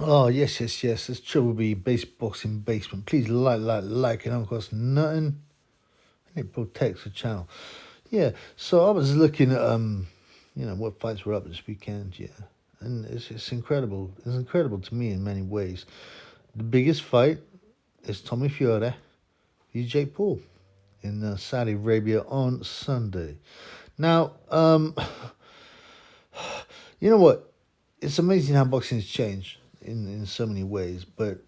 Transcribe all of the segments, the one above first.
Oh, yes, yes, yes. It's Triple B Base Boxing Basement. Please like, and of course, nothing. And it protects the channel. Yeah, so I was looking at, what fights were up this weekend, yeah. And it's incredible. It's incredible to me in many ways. The biggest fight is Tommy Fiore, he's Jake Paul in Saudi Arabia on Sunday. Now, you know what? It's amazing how boxing has changed in so many ways, but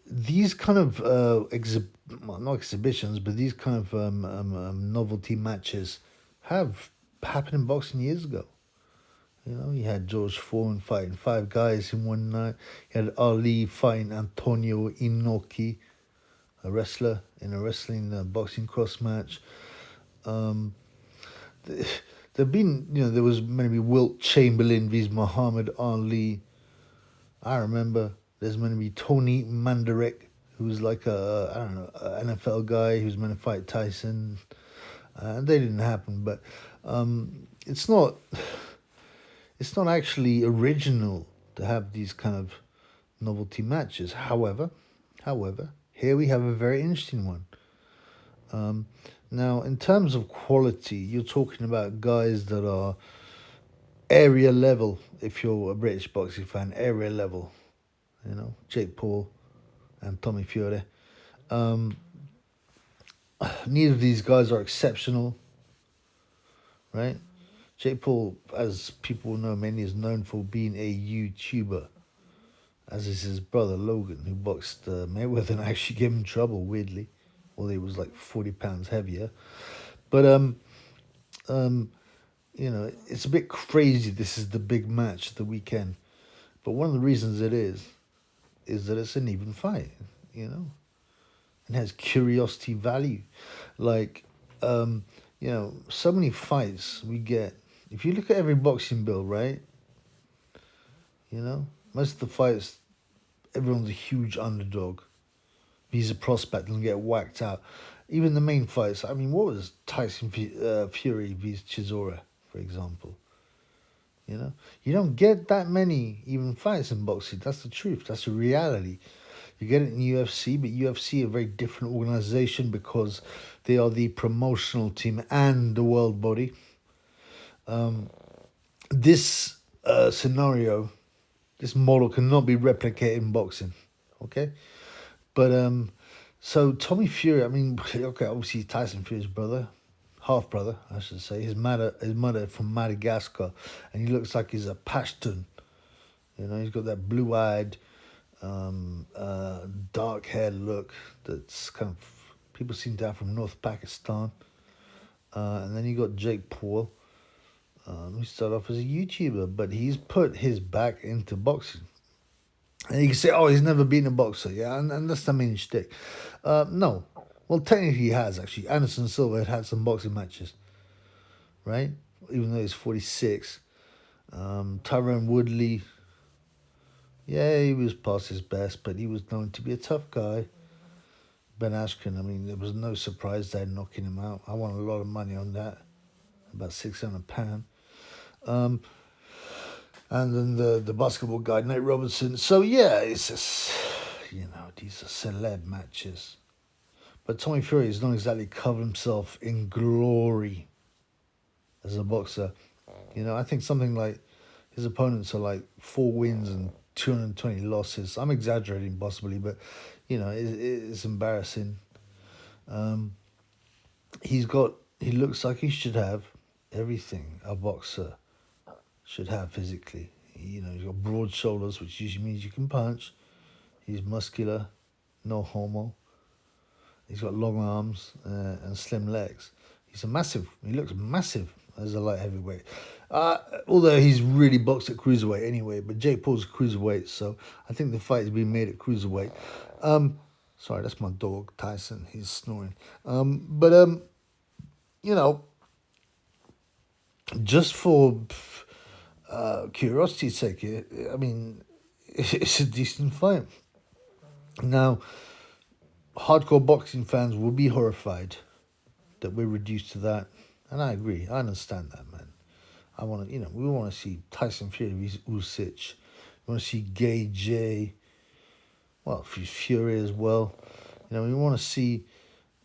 these kind of well, not exhibitions, but these kind of novelty matches have happened in boxing years ago. You know, you had George Foreman fighting five guys in one night. You had Ali fighting Antonio Inoki, a wrestler in a wrestling boxing cross match. Um, there've been, there was maybe Wilt Chamberlain vs Muhammad Ali. I remember there's going to be Tony Mandarek, who's like a I don't know NFL guy who's going to fight Tyson. They didn't happen, but it's not actually original to have these kind of novelty matches. However, here we have a very interesting one. Um, Now, in terms of quality, you're talking about guys that are area level. If you're a British boxing fan, area level. Jake Paul and Tommy Fiore. Um, Neither of these guys are exceptional, right? Jake Paul, as people know, mainly is known for being a YouTuber, as is his brother Logan, who boxed Mayweather and actually gave him trouble, weirdly, although he was like 40 pounds heavier. But um, it's a bit crazy. This is the big match of the weekend, but one of the reasons it is that it's an even fight. You know, it has curiosity value, like so many fights we get. If you look at every boxing bill, right? Most of the fights, everyone's a huge underdog. He's a prospect and get whacked out. Even the main fights. I mean, what was Tyson Fury vs Chisora, for example? You don't get that many even fights in boxing. That's the truth. That's the reality. You get it in UFC, but UFC a very different organization because they are the promotional team and the world body. This scenario, this model cannot be replicated in boxing. Okay, but so Tommy Fury. I mean, okay, obviously Tyson Fury's brother, half brother, I should say. His mother from Madagascar, and he looks like he's a Pashtun. He's got that blue-eyed, dark-haired look that's kind of people seem to have from North Pakistan. And then you got Jake Paul, who started off as a YouTuber, but he's put his back into boxing. And you can say, oh, he's never been a boxer, yeah, and that's the main shtick. No. Well, technically he has, actually. Anderson Silva had some boxing matches, right? Even though he's 46. Tyrone Woodley, yeah, he was past his best, but he was known to be a tough guy. Ben Askren, I mean, there was no surprise there knocking him out. I won a lot of money on that, about £600. Um, and then the basketball guy, Nate Robinson. So, yeah, it's just, these are celeb matches. But Tommy Fury has not exactly covered himself in glory as a boxer. I think something like his opponents are like 4 wins and 220 losses. I'm exaggerating possibly, but it's embarrassing. Um, he looks like he should have everything a boxer should have physically. He's got broad shoulders, which usually means you can punch. He's muscular, no homo. He's got long arms and slim legs. He looks massive as a light heavyweight. Although he's really boxed at cruiserweight anyway, but Jake Paul's cruiserweight, so I think the fight is being made at cruiserweight. Sorry, that's my dog, Tyson. He's snoring. But you know, just for curiosity's sake, I mean, it's a decent fight. Now, hardcore boxing fans will be horrified that we're reduced to that, and I agree. I understand that, man. I want to, we want to see Tyson Fury v Usyk. We want to see Gay J. Well, Fury as well. We want to see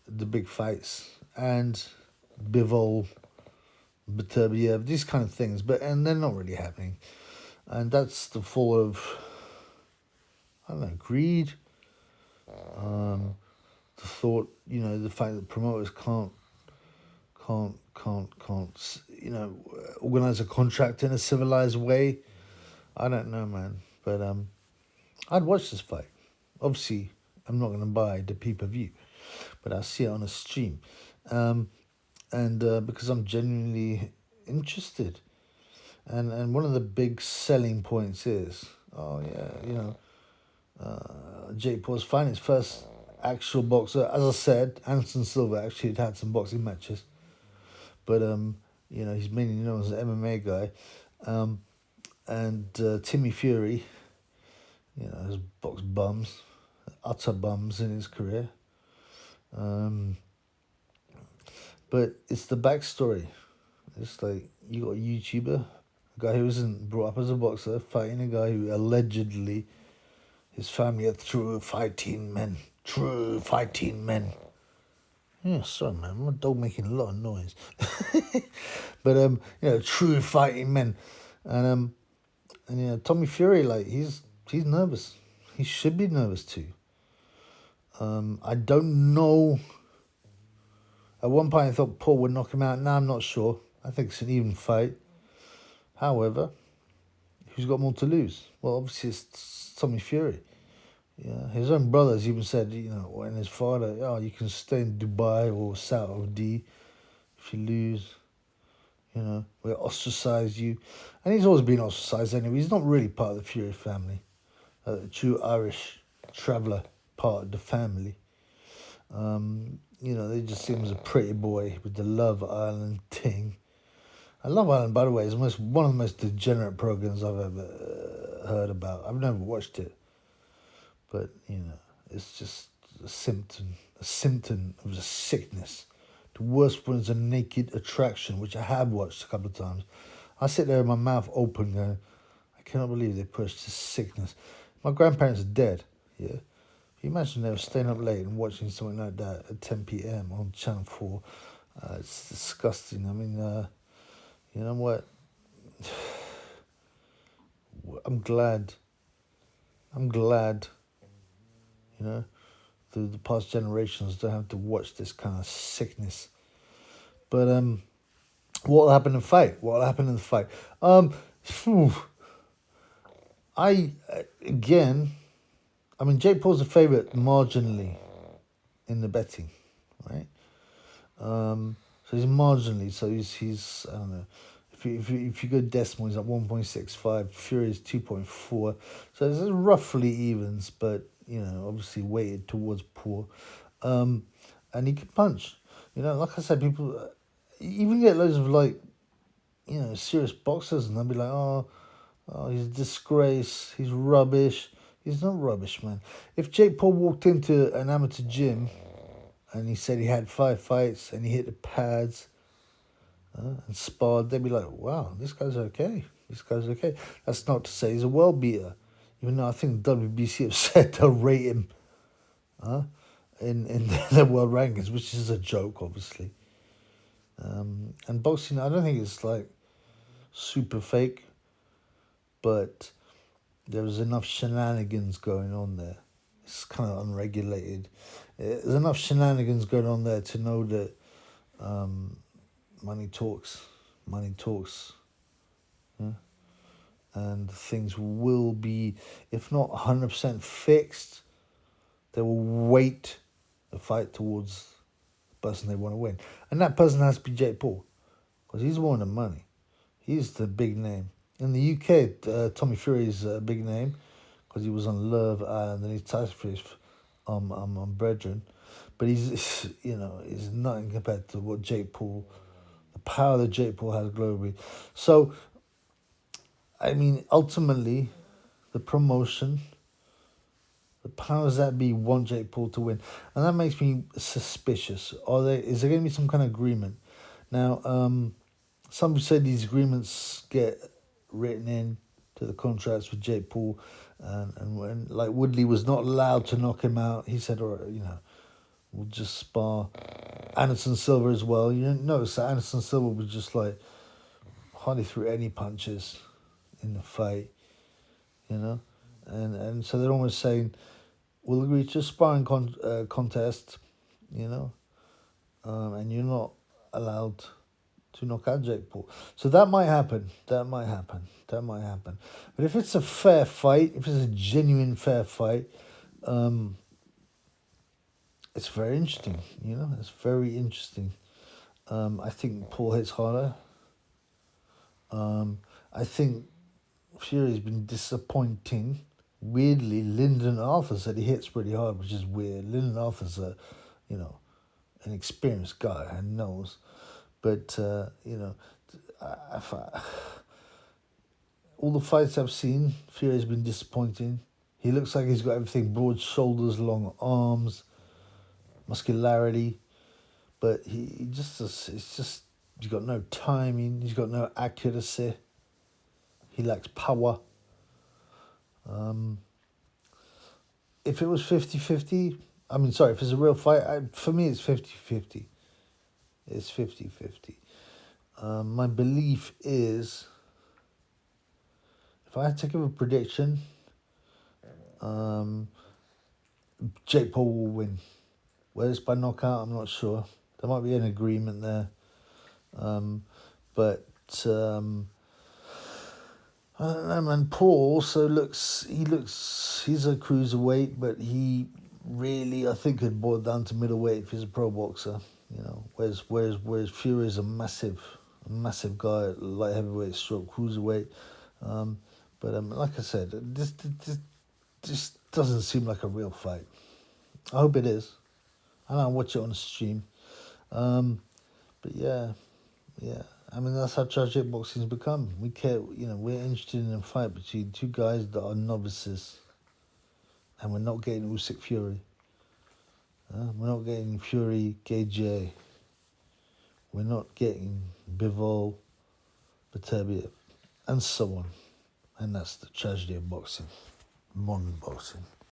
the big fights and Bivol, Beterbiev, these kind of things. And they're not really happening. And that's the fall of, I don't know, greed. The thought, the fact that promoters can't organize a contract in a civilized way. I don't know, man. But I'd watch this fight. Obviously, I'm not going to buy the pay-per-view, but I'll see it on a stream. And because I'm genuinely interested. And one of the big selling points is, Jake Paul's fighting his first actual boxer. As I said, Anderson Silva actually had some boxing matches. But, he's mainly known as an MMA guy. And Timmy Fury, has boxed bums, utter bums in his career. But it's the backstory. It's like you got a YouTuber, a guy who wasn't brought up as a boxer, fighting a guy who allegedly his family are true fighting men. True fighting men. Yeah, sorry man, my dog making a lot of noise. But true fighting men. And Tommy Fury, like he's nervous. He should be nervous too. I don't know. At one point I thought Paul would knock him out. Now I'm not sure. I think it's an even fight. However, who's got more to lose? Well, obviously it's Tommy Fury. Yeah, his own brothers even said, when his father, you can stay in Dubai or Saudi if you lose. We'll ostracize you. And he's always been ostracized anyway. He's not really part of the Fury family. The true Irish traveller part of the family. They just see him as a pretty boy with the Love Island thing. And Love Island, by the way, is one of the most degenerate programs I've ever heard about. I've never watched it. But, it's just a symptom of a sickness. The worst one is A Naked Attraction, which I have watched a couple of times. I sit there with my mouth open going, I cannot believe they pushed this sickness. My grandparents are dead, yeah. Can you imagine they were staying up late and watching something like that at 10 p.m. on Channel 4? It's disgusting. I mean, you know what? I'm glad, the past generations don't have to watch this kind of sickness. But what will happen in the fight? Jake Paul's a favourite marginally in the betting, right? So he's marginally, so he's I don't know. If you go decimal, he's at 1.65. Fury is 2.4. So this is roughly evens, but obviously weighted towards Paul. And he can punch. Like I said, people even get loads of serious boxers, and they'll be like, oh, he's a disgrace. He's rubbish. He's not rubbish, man. If Jake Paul walked into an amateur gym and he said he had 5 fights and he hit the pads and sparred, they'd be like, wow, this guy's okay. That's not to say he's a world beater. Even though I think WBC have said they'll rate him in their world rankings, which is a joke, obviously. And boxing, I don't think it's like super fake, but there was enough shenanigans going on there. It's kind of unregulated. There's enough shenanigans going on there to know that money talks. Yeah? And things will be, if not 100% fixed, they will weight the fight towards the person they want to win. And that person has to be Jake Paul, because he's won the money. He's the big name. In the UK, Tommy Fury's a big name, because he was on Love Island and he's Tyson Fury's brethren. But he's nothing compared to what Jake Paul, the power that Jake Paul has globally. So, I mean, ultimately, the promotion, the powers that be want Jake Paul to win. And that makes me suspicious. Is there going to be some kind of agreement? Now, some say these agreements get written in to the contracts with Jake Paul, and when like Woodley was not allowed to knock him out, he said, "All right, we'll just spar." Anderson Silva as well. You notice that Anderson Silva was just like hardly threw any punches in the fight, and so they're almost saying, "We'll agree to a sparring contest, and you're not allowed to knock out Jake Paul." So that might happen. That might happen. But if it's a fair fight, if it's a genuine fair fight, it's very interesting. It's very interesting. I think Paul hits harder. I think Fury's been disappointing. Weirdly, Lyndon Arthur said he hits pretty hard, which is weird. Lyndon Arthur's an experienced guy and knows. But, all the fights I've seen, Fury's been disappointing. He looks like he's got everything: broad shoulders, long arms, muscularity. But he's got no timing. He's got no accuracy. He lacks power. If it was 50-50, if it's a real fight, for me it's 50-50. It's 50-50. My belief is, if I had to give a prediction, Jake Paul will win. Whether it's by knockout, I'm not sure. There might be an agreement there. But I don't know, man. Paul also he's a cruiserweight, but he really, I think, could boil down to middleweight if he's a pro boxer. Whereas Fury is a massive guy, light heavyweight, stroke cruiserweight. But like I said, this doesn't seem like a real fight. I hope it is. I'll watch it on the stream. But yeah. That's how tragic boxing's become. We care, we're interested in a fight between two guys that are novices. And we're not getting Usyk Fury. We're not getting Fury KJ. We're not getting Bivol Beterbiev. And so on. And that's the tragedy of boxing. Modern boxing.